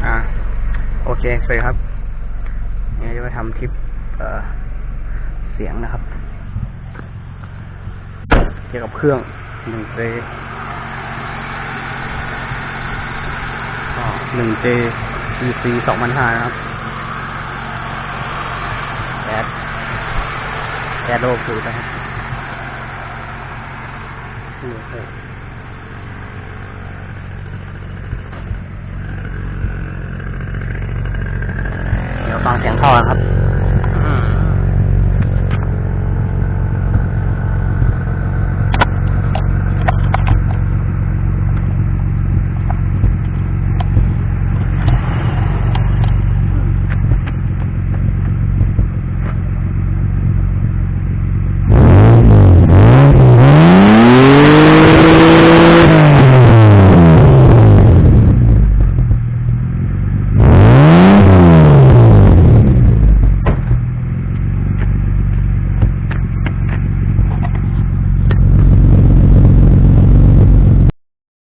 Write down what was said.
อ่าโอเคสวัสดีครับนี่จะมาทำคลิปเสียงนะครับเกี่ยวกับเครื่อง1J 1J EC 2005นะครับแอดโลคือนะครับเดี๋ยวฟังเสียงท่อครับ